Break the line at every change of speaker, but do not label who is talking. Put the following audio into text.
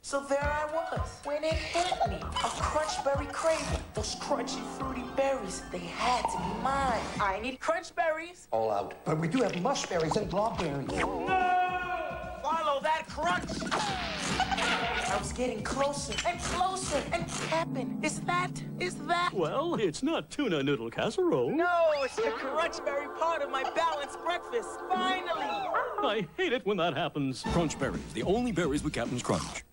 So there I was, when it hit me. A crunchberry craving. Those crunchy, fruity berries, they had to be mine. I need crunchberries.
All out. But we do have mushberries and strawberries.
No! Follow that crunch. I was getting closer and closer, and Captain, is that?
Well, it's not tuna noodle casserole.
No, it's the crunchberry part of my balanced breakfast. Finally!
I hate it when that happens.
Crunch berries, the only berries with Captain's Crunch.